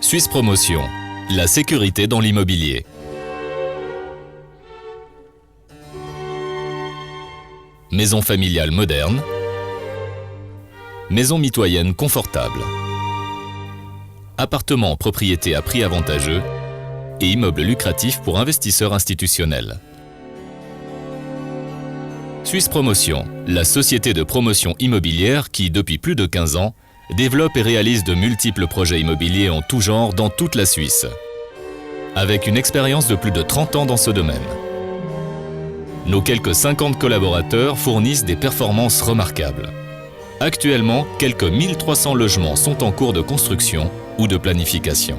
Suisse Promotion, la sécurité dans l'immobilier. Maison familiale moderne. Maison mitoyenne confortable. Appartements en propriété à prix avantageux et immeubles lucratifs pour investisseurs institutionnels. Suisse Promotion, la société de promotion immobilière qui, depuis plus de 15 ans, développe et réalise de multiples projets immobiliers en tout genre dans toute la Suisse. Avec une expérience de plus de 30 ans dans ce domaine. Nos quelques 50 collaborateurs fournissent des performances remarquables. Actuellement, quelques 1300 logements sont en cours de construction ou de planification.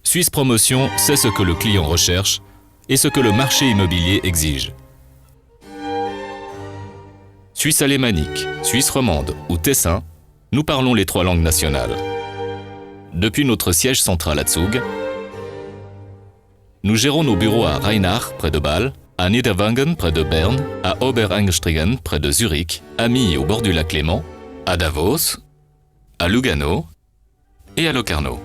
Suisse Promotion sait ce que le client recherche et ce que le marché immobilier exige. Suisse alémanique, Suisse romande ou tessin, nous parlons les 3 langues nationales. Depuis notre siège central à Zug, nous gérons nos bureaux à Rheinach, près de Bâle, à Niederwangen, près de Berne, à Oberängstringen, près de Zurich, à Milles, au bord du lac Léman, à Davos, à Lugano et à Locarno.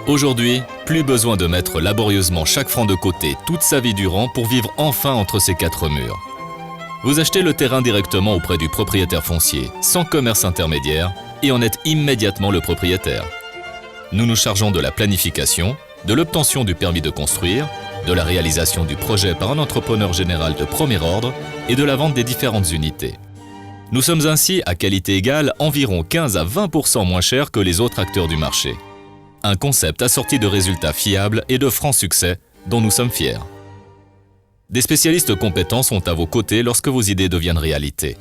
Aujourd'hui, plus besoin de mettre laborieusement chaque franc de côté toute sa vie durant pour vivre enfin entre ces 4 murs. Vous achetez le terrain directement auprès du propriétaire foncier, sans commerce intermédiaire, et en êtes immédiatement le propriétaire. Nous nous chargeons de la planification, de l'obtention du permis de construire, de la réalisation du projet par un entrepreneur général de premier ordre et de la vente des différentes unités. Nous sommes ainsi, à qualité égale, environ 15 à 20% moins chers que les autres acteurs du marché. Un concept assorti de résultats fiables et de francs succès dont nous sommes fiers. Des spécialistes compétents sont à vos côtés lorsque vos idées deviennent réalité.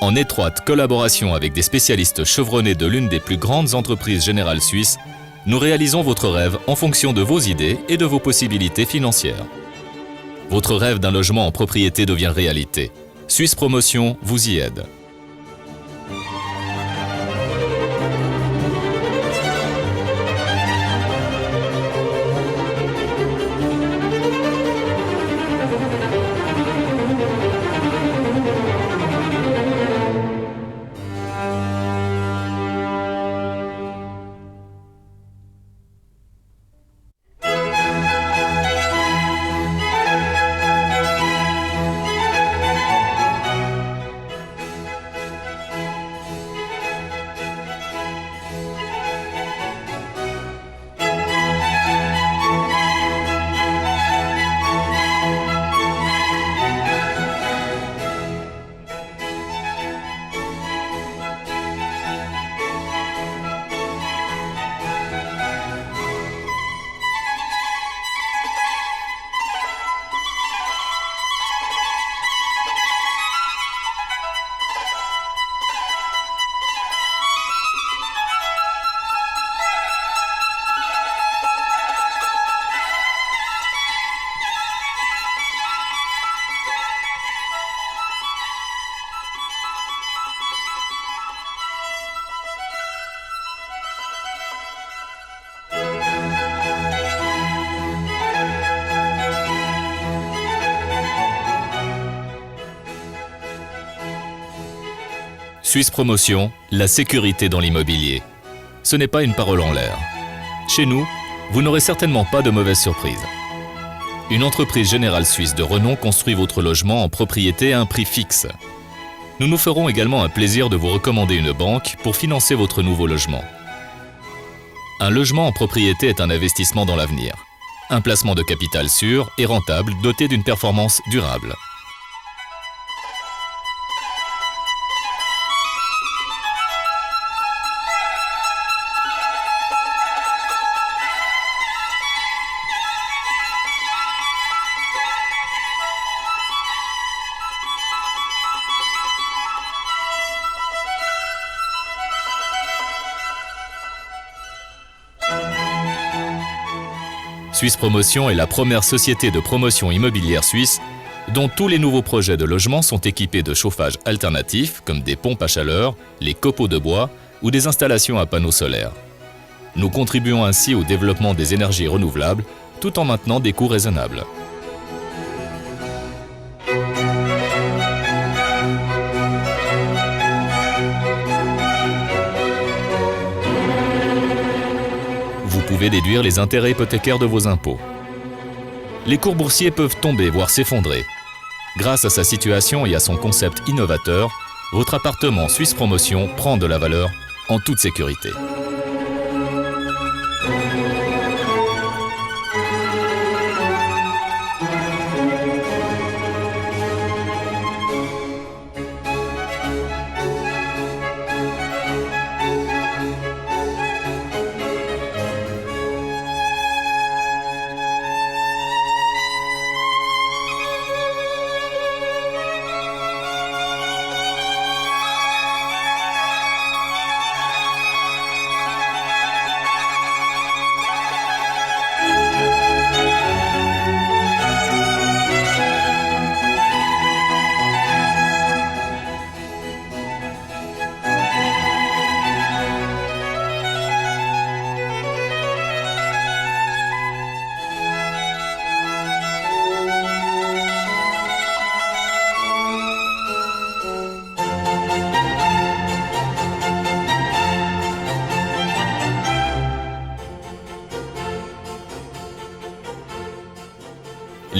En étroite collaboration avec des spécialistes chevronnés de l'une des plus grandes entreprises générales suisses, nous réalisons votre rêve en fonction de vos idées et de vos possibilités financières. Votre rêve d'un logement en propriété devient réalité. Suisse Promotion vous y aide. Suisse Promotion, la sécurité dans l'immobilier. Ce n'est pas une parole en l'air. Chez nous, vous n'aurez certainement pas de mauvaises surprises. Une entreprise générale suisse de renom construit votre logement en propriété à un prix fixe. Nous nous ferons également un plaisir de vous recommander une banque pour financer votre nouveau logement. Un logement en propriété est un investissement dans l'avenir. Un placement de capital sûr et rentable doté d'une performance durable. Suisse Promotion est la première société de promotion immobilière suisse dont tous les nouveaux projets de logement sont équipés de chauffage alternatif comme des pompes à chaleur, les copeaux de bois ou des installations à panneaux solaires. Nous contribuons ainsi au développement des énergies renouvelables tout en maintenant des coûts raisonnables. Vous pouvez déduire les intérêts hypothécaires de vos impôts. Les cours boursiers peuvent tomber, voire s'effondrer. Grâce à sa situation et à son concept innovateur, votre appartement Suisse Promotion prend de la valeur en toute sécurité.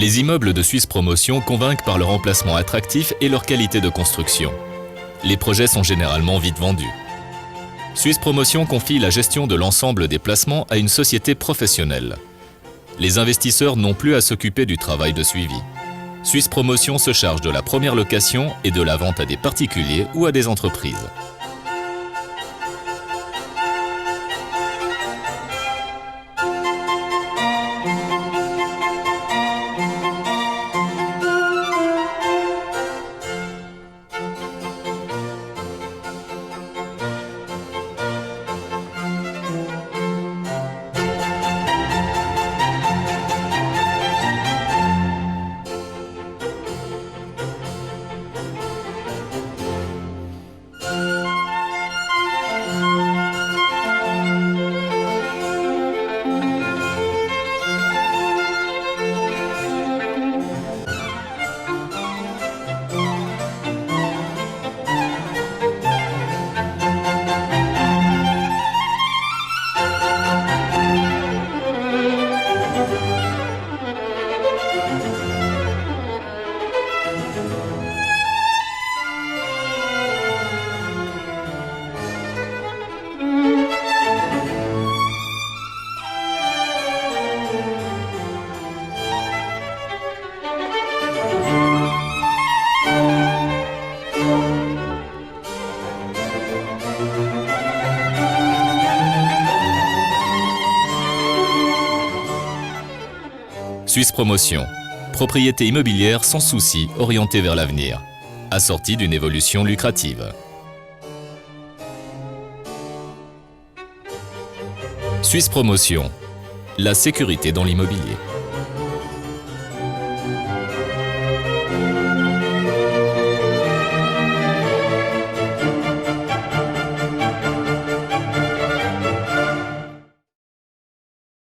Les immeubles de Suisse Promotion convainquent par leur emplacement attractif et leur qualité de construction. Les projets sont généralement vite vendus. Suisse Promotion confie la gestion de l'ensemble des placements à une société professionnelle. Les investisseurs n'ont plus à s'occuper du travail de suivi. Suisse Promotion se charge de la première location et de la vente à des particuliers ou à des entreprises. Suisse Promotion, propriété immobilière sans souci orientée vers l'avenir, assortie d'une évolution lucrative. Suisse Promotion, la sécurité dans l'immobilier.